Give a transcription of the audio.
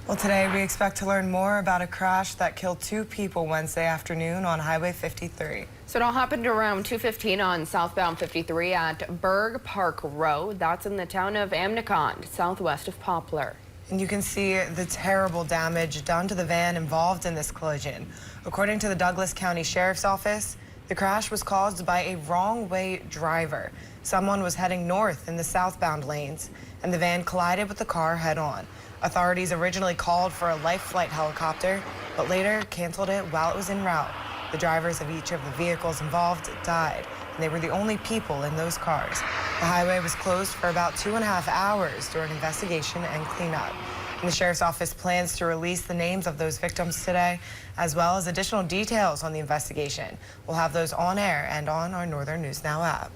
Well, today we expect to learn more about a crash that killed 2 people Wednesday afternoon on Highway 53. So it all happened around 2:15 on southbound 53 at Berg Park Road. That's in the town of Amnicon, southwest of Poplar. And you can see the terrible damage done to the van involved in this collision. According to the Douglas County Sheriff's Office, the crash was caused by a wrong-way driver. Someone was heading north in the southbound lanes, and the van collided with the car head-on. Authorities originally called for a life flight helicopter, but later canceled it while it was en route. The drivers of each of the vehicles involved died, and they were the only people in those cars. The highway was closed for about 2.5 hours during investigation and cleanup. And the Sheriff's Office plans to release the names of those victims today, as well as additional details on the investigation. We'll have those on air and on our Northern News Now app.